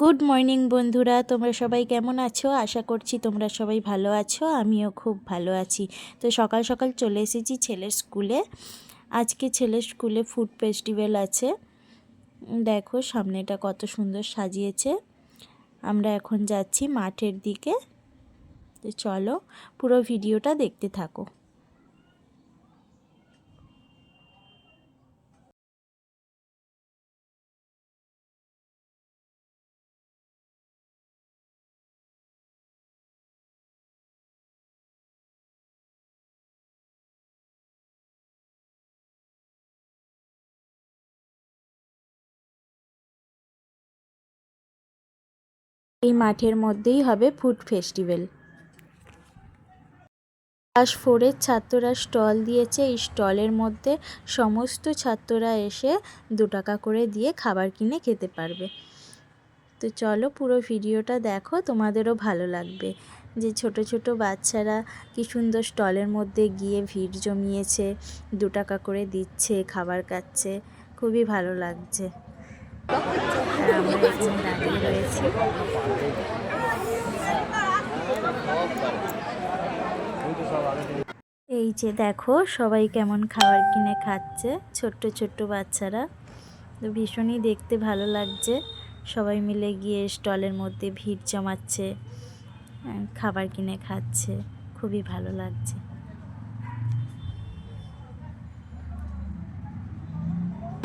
Good morning বন্ধুরা, তোমরা সবাই কেমন আছো? আশা করছি তোমরা সবাই ভালো আছো। আমিও খুব ভালো আছি। তো সকাল সকাল চলে এসেছি ছেলের স্কুলে। আজকে ছেলের স্কুলে ফুড ফেস্টিভ্যাল আছে। দেখো সামনেটা কত সুন্দর সাজিয়েছে। আমরা এখন যাচ্ছি মাঠের দিকে। তো চলো পুরো ভিডিওটা দেখতে থাকো। এই মাঠের মধ্যেই হবে ফুড ফেস্টিভ্যাল। ক্লাস 4-এর ছাত্ররা স্টল দিয়েছে। এই স্টলের মধ্যে সমস্ত ছাত্ররা এসে 2 টাকা করে দিয়ে খাবার কিনে খেতে পারবে। তো চলো পুরো ভিডিওটা দেখো, তোমাদেরও ভালো লাগবে। যে ছোট ছোট বাচ্চারা কি সুন্দর স্টলের মধ্যে গিয়ে ভিড় জমিয়েছে, 2 টাকা করে দিচ্ছে, খাবার খাচ্ছে, খুবই ভালো লাগছে। আর আমরা এখানে দাঁড়িয়ে রয়েছি। এই যে দেখো সবাই কেমন খাবার কিনে খাচ্ছে, ছোট্ট ছোট্ট বাচ্চারা। তো ভীষণই দেখতে ভালো লাগছে। সবাই মিলে গিয়ে স্টলের মধ্যে ভিড় জমাচ্ছে, খাবার কিনে খাচ্ছে, খুবই ভালো লাগছে।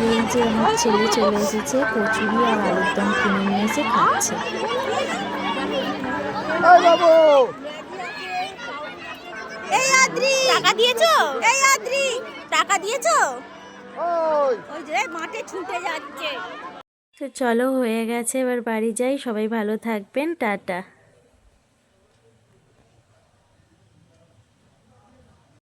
এই যে আমার ছেলে চলে এসেছে, কচুরি আর আলুর দম কিনে নিয়ে এসে খাচ্ছে। টাকা দিয়েছো? এই আদ্রি টাকা দিয়েছো? ওই যে মাঠে ছুটে যাচ্ছে। তো চলো হয়ে গেছে, এবার বাড়ি যাই। সবাই ভালো থাকবেন, টাটা।